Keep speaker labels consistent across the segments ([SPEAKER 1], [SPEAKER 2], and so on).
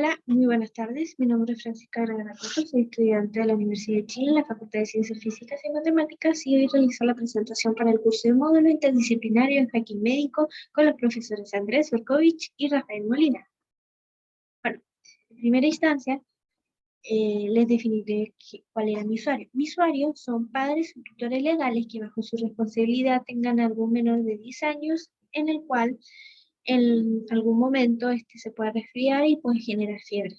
[SPEAKER 1] Hola, muy buenas tardes. Mi nombre es Francisca Vergara Coto, soy estudiante de la Universidad de Chile en la Facultad de Ciencias Físicas y Matemáticas y hoy realizo la presentación para el curso de módulo interdisciplinario en hacking médico con los profesores Andrés Berkovich y Rafael Molina. Bueno, en primera instancia, les definiré cuál era mi usuario. Mi usuario son padres o tutores legales que bajo su responsabilidad tengan algún menor de 10 años en el cual en algún momento se puede resfriar y puede generar fiebre.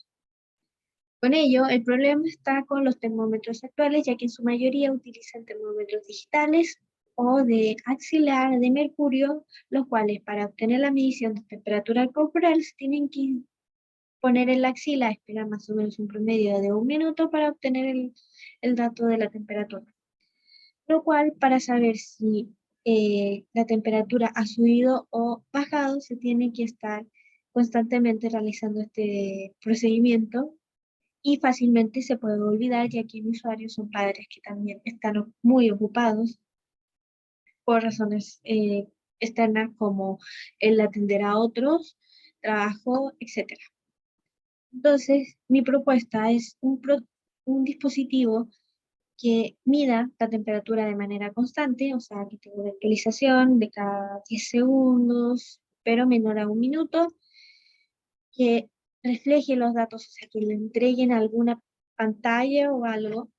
[SPEAKER 1] Con ello, el problema está con los termómetros actuales, ya que en su mayoría utilizan termómetros digitales o de axilar de mercurio, los cuales para obtener la medición de temperatura corporal se tienen que poner en la axila, esperar más o menos un promedio de 1 minuto para obtener el dato de la temperatura. Lo cual, para saber si la temperatura ha subido o bajado, se tiene que estar constantemente realizando este procedimiento y fácilmente se puede olvidar, ya que mis usuarios son padres que también están muy ocupados por razones externas como el atender a otros, trabajo, etc. Entonces, mi propuesta es un dispositivo que mida la temperatura de manera constante, o sea, que tenga una actualización de cada 10 segundos, pero menor a 1 minuto, que refleje los datos, o sea, que le entreguen alguna pantalla o algo,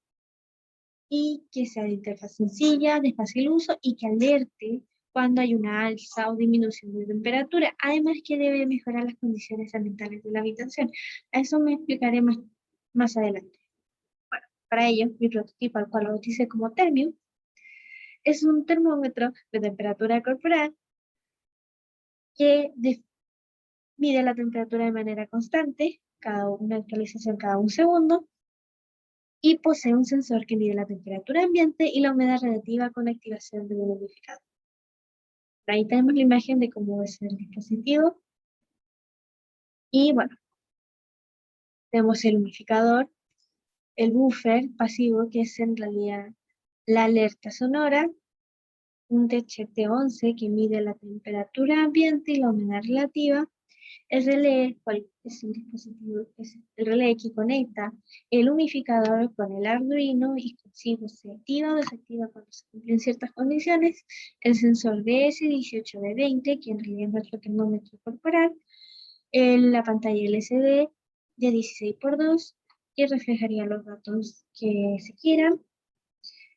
[SPEAKER 1] y que sea de interfaz sencilla, de fácil uso y que alerte cuando hay una alza o disminución de temperatura. Además que debe mejorar las condiciones ambientales de la habitación. A eso me explicaré más adelante. Bueno, para ello, mi prototipo, al cual lo bauticé como Thermium, es un termómetro de temperatura corporal que mide la temperatura de manera constante, una actualización cada 1 segundo, y posee un sensor que mide la temperatura ambiente y la humedad relativa con activación de un humidificador. Ahí tenemos la imagen de cómo es el dispositivo. Y bueno, tenemos el humidificador, el buffer pasivo, que es en realidad la alerta sonora, un DHT-11 que mide la temperatura ambiente y la humedad relativa, el relé, cual es un dispositivo, es el relé que conecta el humidificador con el Arduino y consigo se activa o desactiva cuando se cumplen ciertas condiciones, el sensor DS18B20, que en realidad es nuestro termómetro corporal, la pantalla LCD de 16x2, que reflejaría los datos que se quieran,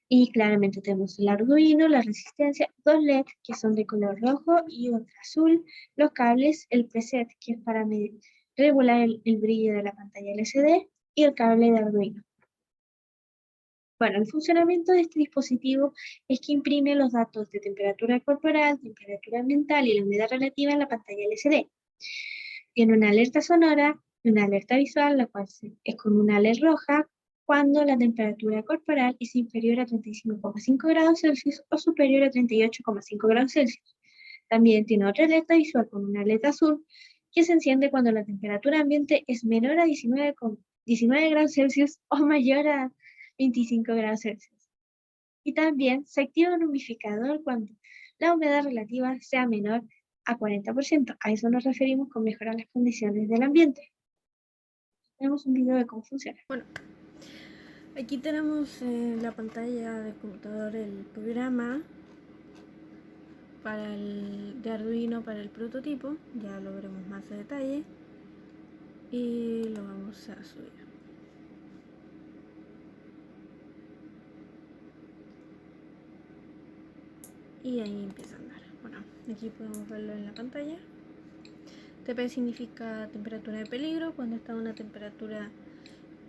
[SPEAKER 1] y claramente tenemos el Arduino, la resistencia, dos LED que son de color rojo y otro azul, los cables, el preset que es para regular el brillo de la pantalla LCD y el cable de Arduino. Bueno, el funcionamiento de este dispositivo es que imprime los datos de temperatura corporal, temperatura ambiental y la humedad relativa en la pantalla LCD. Tiene una alerta sonora y una alerta visual, la cual es con una LED roja cuando la temperatura corporal es inferior a 35,5 grados Celsius o superior a 38,5 grados Celsius. También tiene otra alerta visual con una alerta azul que se enciende cuando la temperatura ambiente es menor a 19 grados Celsius o mayor a 25 grados Celsius. Y también se activa un humidificador cuando la humedad relativa sea menor a 40%. A eso nos referimos con mejorar las condiciones del ambiente. Tenemos un video de cómo funciona.
[SPEAKER 2] Bueno, aquí tenemos en la pantalla del computador el programa de Arduino para el prototipo. Ya lo veremos más a detalle y lo vamos a subir. Y ahí empieza a andar. Bueno, aquí podemos verlo en la pantalla. TP significa temperatura de peligro. Cuando está a una temperatura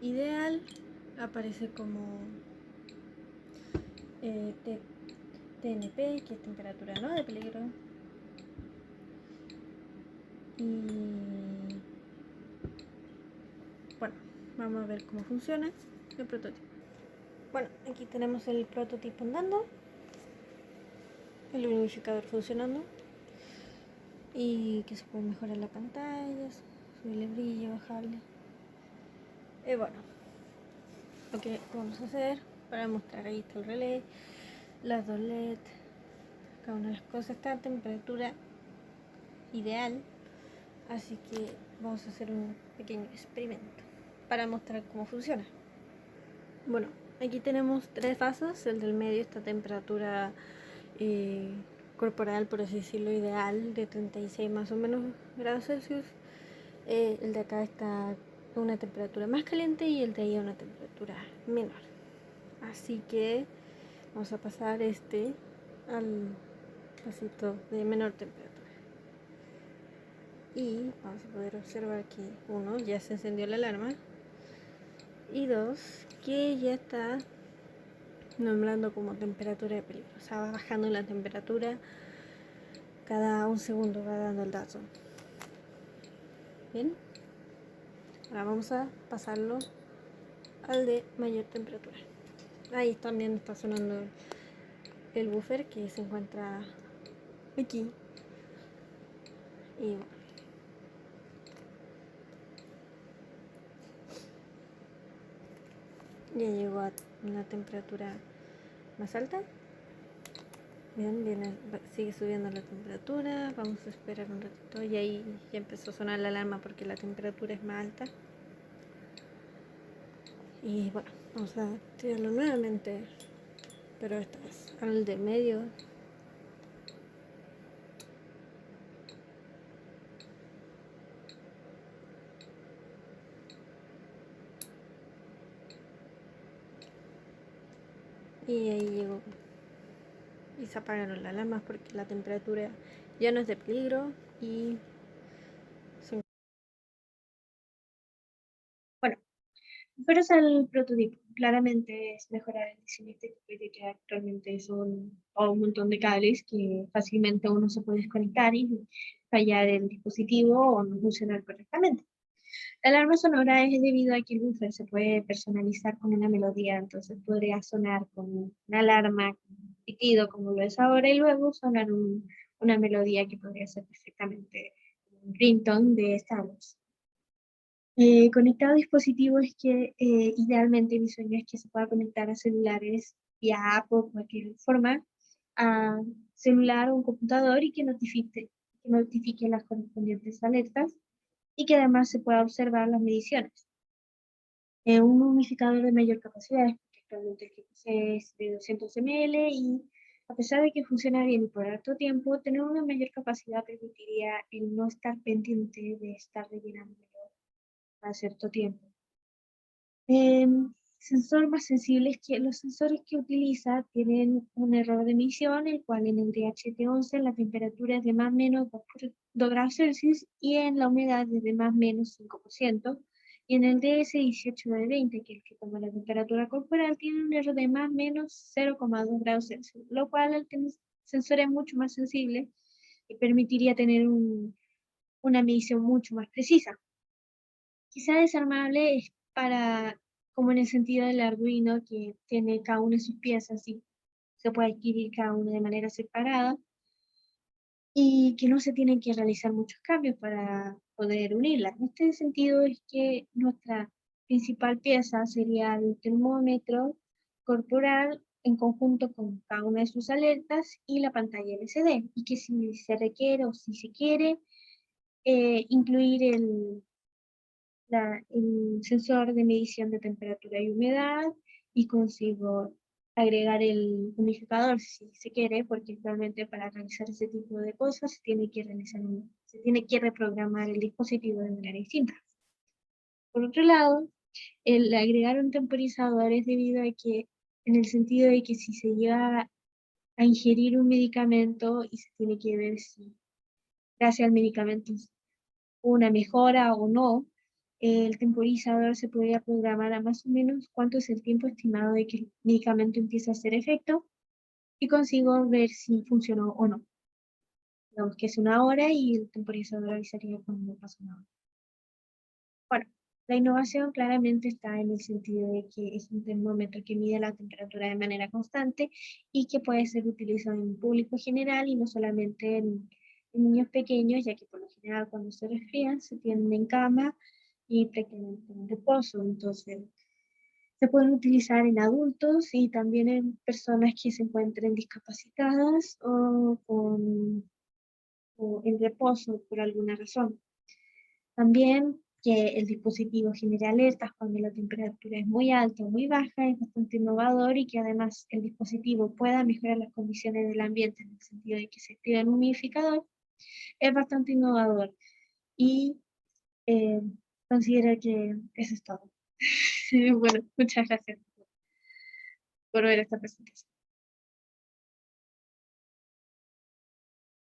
[SPEAKER 2] ideal aparece como TNP, que es temperatura no de peligro. Y bueno, vamos a ver cómo funciona el prototipo. Bueno, aquí tenemos el prototipo andando, el unificador funcionando y que se puede mejorar la pantalla, subirle el brillo, bajarle. Y bueno, lo que vamos a hacer para mostrar, ahí está el relé, las dos LED, cada una de las cosas está a temperatura ideal Así que vamos a hacer un pequeño experimento para mostrar cómo funciona. Bueno, aquí tenemos 3 vasos. El del medio está a temperatura corporal, por así decirlo, ideal, de 36 más o menos grados Celsius. El de acá está a una temperatura más caliente y el de ahí a una temperatura menor. Así que vamos a pasar este al vasito de menor temperatura. Y vamos a poder observar que 1, ya se encendió la alarma, y 2, que ya está nombrando como temperatura de peligro. O sea, va bajando la temperatura cada un segundo, va dando el dato. Bien, ahora vamos a pasarlo al de mayor temperatura. Ahí también está sonando el buffer que se encuentra aquí. Y bueno, ya llegó a una temperatura más alta. Bien, sigue subiendo la temperatura. Vamos a esperar un ratito. Y ahí ya empezó a sonar la alarma porque la temperatura es más alta. Y bueno, vamos a tirarlo nuevamente, pero esta vez al de medio. Y ahí llegó. Y se apagaron las alarmas porque la temperatura ya no es de peligro y
[SPEAKER 1] Bueno, referos al prototipo, claramente es mejorar el diseño técnico que actualmente son un montón de cables que fácilmente uno se puede desconectar y fallar el dispositivo o no funcionar correctamente. La alarma sonora es debido a que el buffer se puede personalizar con una melodía, entonces podría sonar con una alarma, con un pitido como lo es ahora, y luego sonar una melodía que podría ser perfectamente un ringtone de Star Wars. Conectado a dispositivos que idealmente mi sueño es que se pueda conectar a celulares vía app o cualquier forma, a celular o un computador y que notifique las correspondientes alertas y que además se pueda observar las mediciones. Un humidificador de mayor capacidad, porque actualmente el que posee es de 200 ml y a pesar de que funciona bien y por harto tiempo, tener una mayor capacidad permitiría el no estar pendiente de estar rellenándolo a cierto tiempo. Sensor más sensible es que los sensores que utiliza tienen un error de emisión, el cual en el DHT11 la temperatura es de más o menos 2 grados Celsius y en la humedad es de más o menos 5%. Y en el DS18920, que es el que toma la temperatura corporal, tiene un error de más o menos 0,2 grados Celsius, lo cual el sensor es mucho más sensible y permitiría tener una medición mucho más precisa. Quizá desarmable es para, como en el sentido del Arduino, que tiene cada una de sus piezas y se puede adquirir cada una de manera separada y que no se tienen que realizar muchos cambios para poder unirlas. En este sentido es que nuestra principal pieza sería el termómetro corporal en conjunto con cada una de sus alertas y la pantalla LCD, y que si se requiere o si se quiere incluir el sensor de medición de temperatura y humedad y consigo agregar el humidificador si se quiere, porque actualmente para realizar ese tipo de cosas se tiene que reprogramar el dispositivo de manera distinta. Por otro lado, el agregar un temporizador es debido a que, en el sentido de que si se llega a ingerir un medicamento y se tiene que ver si gracias al medicamento una mejora o no, el temporizador se podría programar a más o menos cuánto es el tiempo estimado de que el medicamento empiece a hacer efecto y consigo ver si funcionó o no. Digamos que es 1 hora y el temporizador avisaría cuando pasa 1 hora. Bueno, la innovación claramente está en el sentido de que es un termómetro que mide la temperatura de manera constante y que puede ser utilizado en público general y no solamente en niños pequeños, ya que por lo general cuando se resfrían se tienen en cama y prácticamente en reposo. Entonces, se pueden utilizar en adultos y también en personas que se encuentren discapacitadas o en reposo por alguna razón. También que el dispositivo genere alertas cuando la temperatura es muy alta o muy baja, es bastante innovador, y que además el dispositivo pueda mejorar las condiciones del ambiente en el sentido de que se active un humidificador, es bastante innovador. Y eh, considero que eso es todo. Bueno, muchas gracias por ver esta presentación.